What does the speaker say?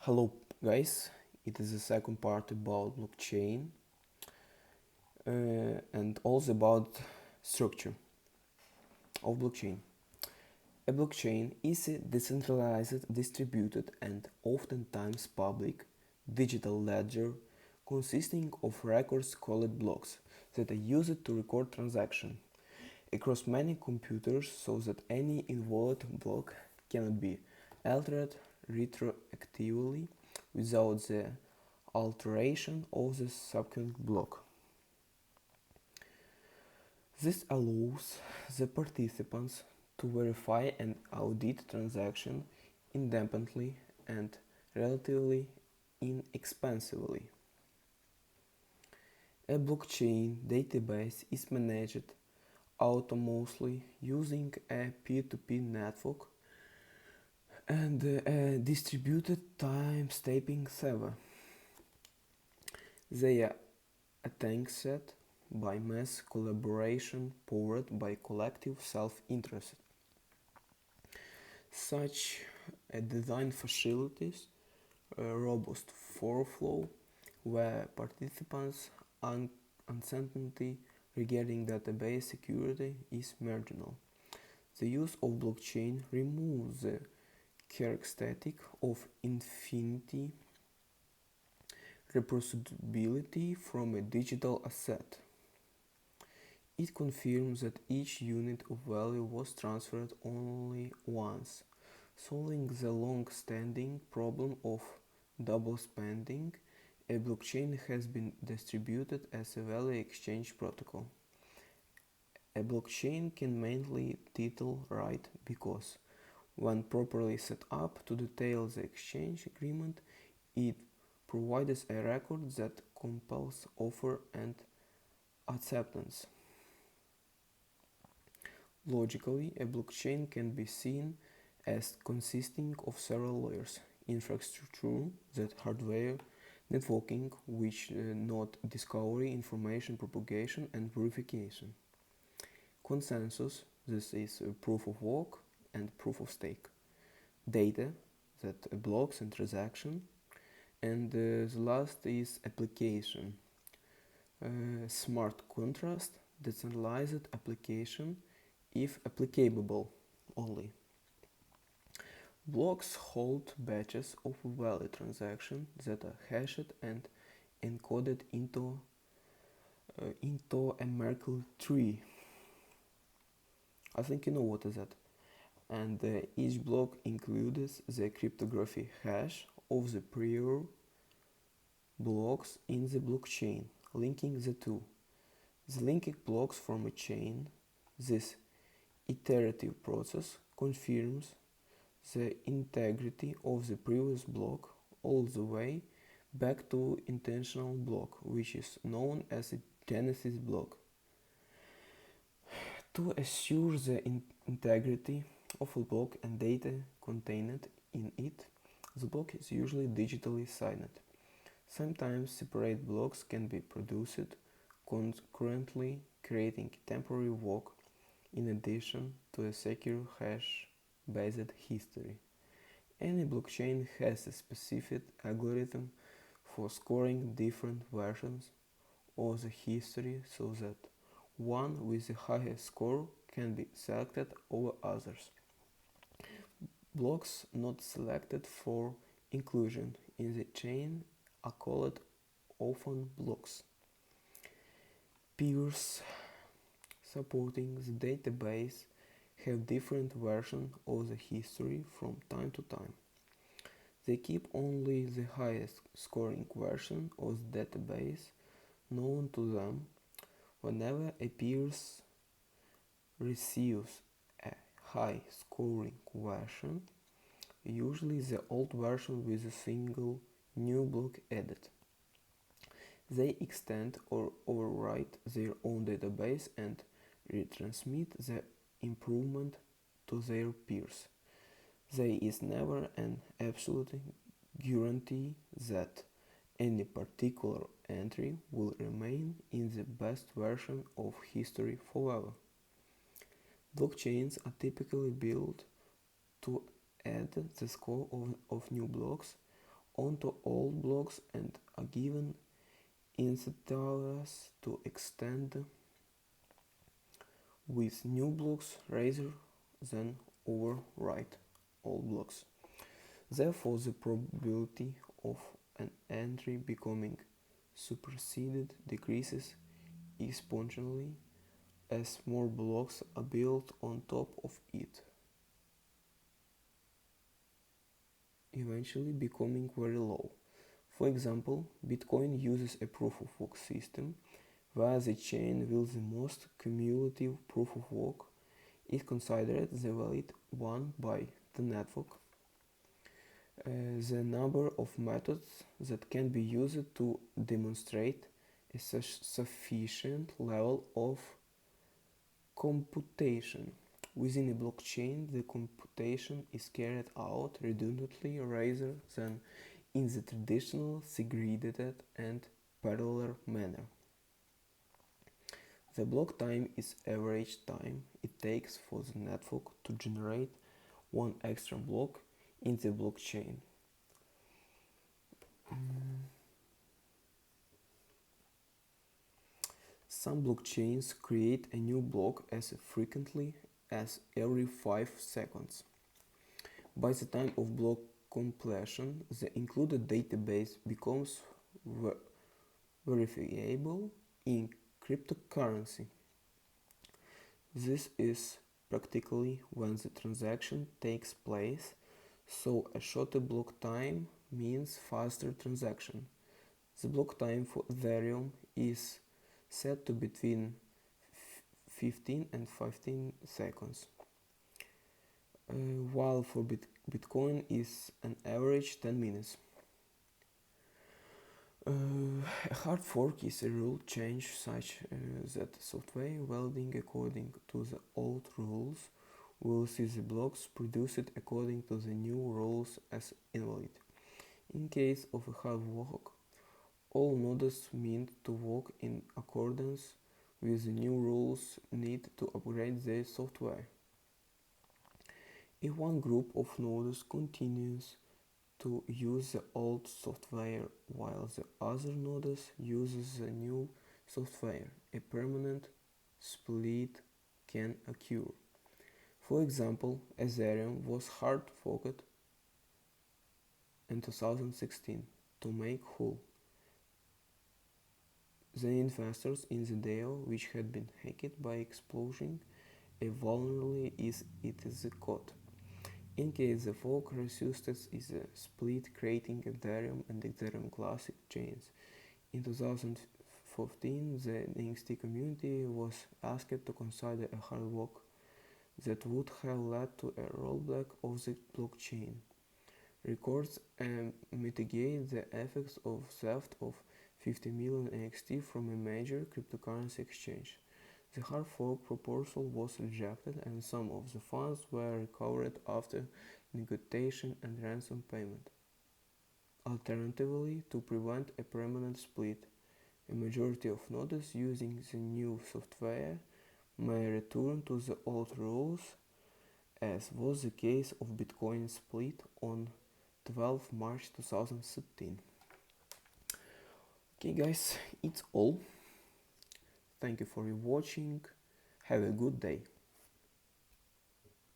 Hello, guys. It is the second part about blockchain and also about structure of blockchain. A blockchain is a decentralized, distributed, and oftentimes public digital ledger consisting of records called blocks that are used to record transactions across many computers so that any invalid block cannot be altered retroactively without the alteration of the subsequent block. This allows the participants to verify and audit transactions independently and relatively inexpensively. A blockchain database is managed autonomously using a peer-to-peer network and a distributed time-stamping server. They are attained by mass collaboration powered by collective self-interest. Such a design facilitates a robust foreflow where participants' uncertainty regarding database security is marginal. The use of blockchain removes the characteristic of infinity reproducibility from a digital asset. It confirms that each unit of value was transferred only once, solving the long-standing problem of double spending. A blockchain has been distributed as a value exchange protocol. A blockchain can mainly title right because, when properly set up to detail the exchange agreement, it provides a record that compels offer and acceptance. Logically, a blockchain can be seen as consisting of several layers: infrastructure, that hardware, networking, which node discovery, information propagation and verification. Consensus, this is proof of work and proof of stake. Data, that blocks and transaction. And the last is application. Smart contrast, decentralized application if applicable only. Blocks hold batches of valid transactions that are hashed and encoded into a Merkle tree. I think you know what is that. And each block includes the cryptography hash of the prior blocks in the blockchain, linking the two. The linking blocks form a chain. This iterative process confirms the integrity of the previous block all the way back to intentional block, which is known as a genesis block. To assure the integrity of a block and data contained in it, the block is usually digitally signed. Sometimes separate blocks can be produced concurrently, creating temporary work in addition to a secure hash-based history. Any blockchain has a specific algorithm for scoring different versions of the history so that one with the highest score can be selected over others. Blocks not selected for inclusion in the chain are called orphan blocks. Peers supporting the database have different versions of the history from time to time. They keep only the highest scoring version of the database known to them. Whenever a peer receives a high scoring version, usually the old version with a single new block added, they extend or overwrite their own database and retransmit the improvement to their peers. There is never an absolute guarantee that any particular entry will remain in the best version of history forever. Blockchains are typically built to add the score of new blocks onto old blocks and are given incentives to extend with new blocks rather than overwrite old blocks. Therefore, the probability of an entry becoming superseded decreases exponentially as more blocks are built on top of it, eventually becoming very low. For example, Bitcoin uses a proof of work system where the chain with the most cumulative proof of work is considered the valid one by the network. The number of methods that can be used to demonstrate a sufficient level of computation. Within a blockchain, the computation is carried out redundantly rather than in the traditional segregated and parallel manner. The block time is average time it takes for the network to generate one extra block in the blockchain. Some blockchains create a new block as frequently as every 5 seconds. By the time of block completion, the included database becomes verifiable in cryptocurrency. This is practically when the transaction takes place, so a shorter block time means faster transaction. The block time for Ethereum is set to between 15 and 15 seconds, while for Bitcoin is an average 10 minutes. A hard fork is a rule change such that software welding according to the old rules will see the blocks produced according to the new rules as invalid. In case of a hard fork, all nodes meant to work in accordance with the new rules need to upgrade their software. If one group of nodes continues to use the old software while the other nodes uses the new software, a permanent split can occur. For example, Ethereum was hard forked in 2016 to make whole the investors in the DAO, which had been hacked by exposing a vulnerability is the code. In case the fork resulted is a split creating Ethereum and Ethereum Classic chains. In 2014, the NXT community was asked to consider a hard fork that would have led to a rollback of the blockchain. Records mitigate the effects of theft of 50 million NXT from a major cryptocurrency exchange. The hard fork proposal was rejected and some of the funds were recovered after negotiation and ransom payment. Alternatively, to prevent a permanent split, a majority of nodes using the new software may return to the old rules, as was the case of Bitcoin split on 12 March 2013. Okay guys, it's all. Thank you for watching. Have a good day.